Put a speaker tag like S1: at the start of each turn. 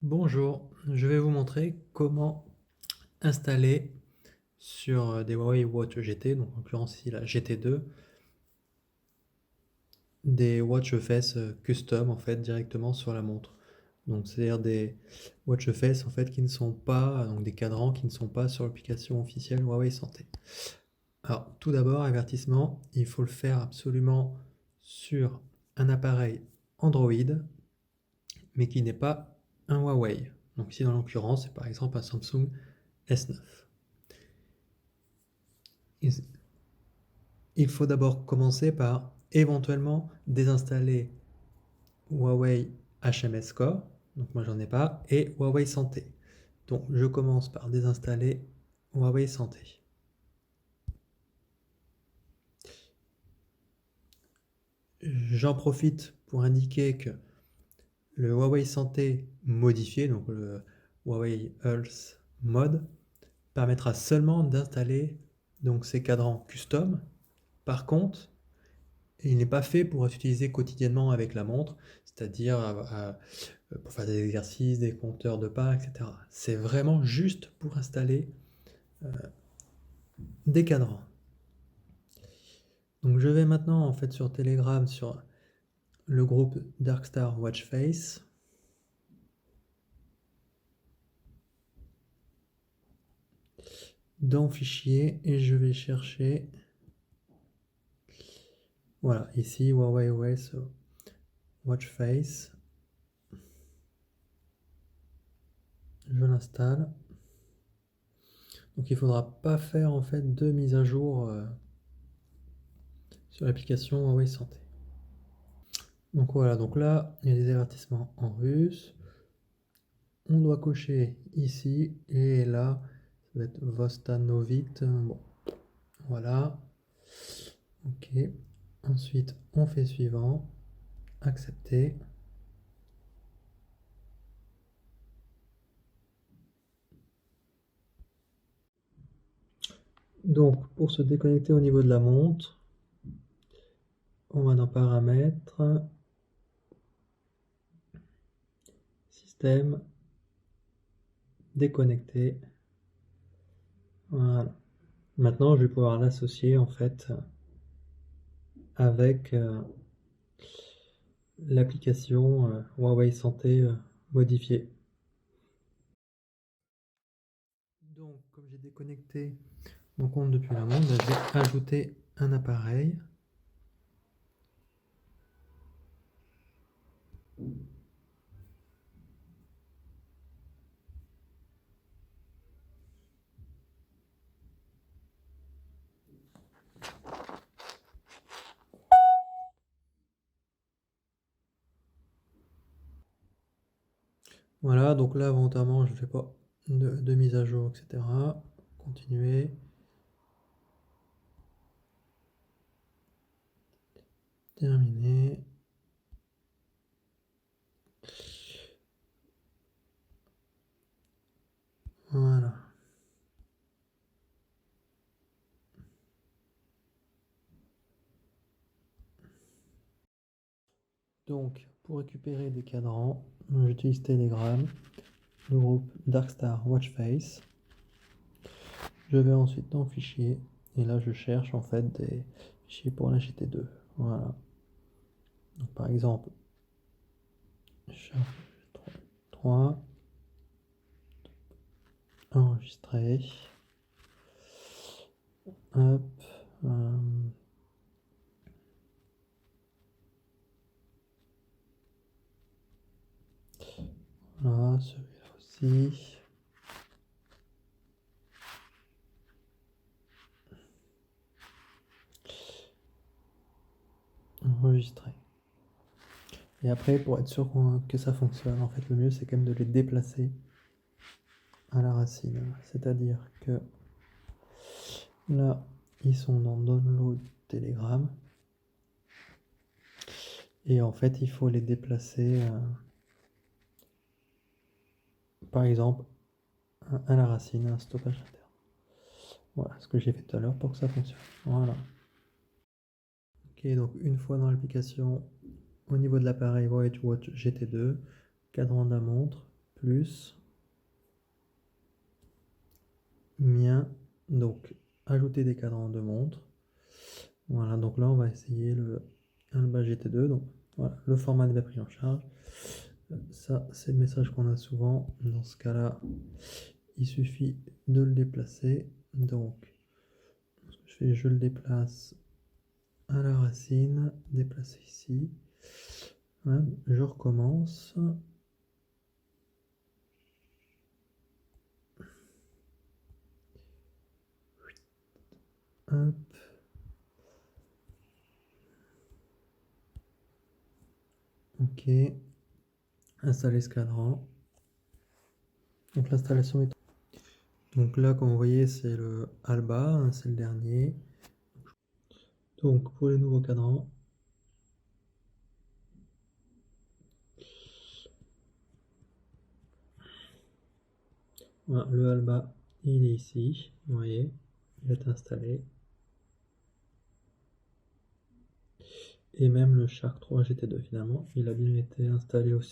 S1: Bonjour, je vais vous montrer comment installer sur des Huawei Watch GT, donc en l'occurrence ici la GT2, des watch face custom en fait directement sur la montre. Donc c'est-à-dire des watch face en fait qui ne sont pas, donc des cadrans qui ne sont pas sur l'application officielle Huawei Santé. Alors tout d'abord, avertissement, il faut le faire absolument sur un appareil Android, mais qui n'est pas un Huawei. Donc ici dans l'occurrence, c'est par exemple un Samsung S9. Il faut d'abord commencer par éventuellement désinstaller Huawei HMS Core, donc moi j'en ai pas, et Huawei Santé. Donc je commence par désinstaller Huawei Santé. J'en profite pour indiquer que le Huawei Santé modifié, donc le Huawei Health Mode, permettra seulement d'installer donc ces cadrans custom. Par contre, il n'est pas fait pour être utilisé quotidiennement avec la montre, c'est-à-dire pour faire des exercices, des compteurs de pas, etc. C'est vraiment juste pour installer des cadrans. Donc je vais maintenant en fait sur Telegram sur le groupe Darkstar Watchface. Dans Fichier et je vais chercher, voilà, ici Huawei OS Watchface. Je l'installe. Donc il ne faudra pas faire en fait de mise à jour sur l'application Huawei Santé. Donc voilà, donc là il y a des avertissements en russe. On doit cocher ici et là, ça va être Vostanovit. Bon, voilà. Ok. Ensuite, on fait suivant. Accepter. Donc, pour se déconnecter au niveau de la montre, on va dans Paramètres, Système, Déconnecter. Voilà. Maintenant, je vais pouvoir l'associer en fait avec l'application Huawei Santé modifiée. Donc, comme j'ai déconnecté mon compte depuis la montre, je vais ajouter un appareil. Voilà, donc là, volontairement, je ne fais pas de mise à jour, etc. Continuer. Terminer. Voilà. Donc, pour récupérer des cadrans, j'utilise Telegram, le groupe Darkstar Watchface. Je vais ensuite dans Fichier, et là, je cherche en fait des fichiers pour la GT2. Voilà. Donc, par exemple, charge 3, enregistrer. Hop. Voilà, celui-là aussi. Enregistrer. Et après, pour être sûr que ça fonctionne, en fait, le mieux, c'est quand même de les déplacer à la racine. C'est-à-dire que là, ils sont dans Download Telegram. Et en fait, il faut les déplacer, par exemple, à la racine, un stoppage interne. Voilà ce que j'ai fait tout à l'heure pour que ça fonctionne. Voilà. Ok, donc une fois dans l'application, au niveau de l'appareil Watch GT2, cadran de la montre, plus mien, donc ajouter des cadrans de montre. Voilà, donc là on va essayer le Alba GT2, donc voilà, le format déjà pris en charge. Ça c'est le message qu'on a souvent, dans ce cas là il suffit de le déplacer, donc je le déplace à la racine, déplacer ici, voilà, je recommence. Hop. Ok, installer ce cadran. Donc l'installation est... Donc là, comme vous voyez, c'est le Alba, hein, c'est le dernier. Donc pour les nouveaux cadrans, voilà, le Alba, il est ici, vous voyez, il est installé. Et même le Shark 3 GT2 finalement, il a bien été installé aussi.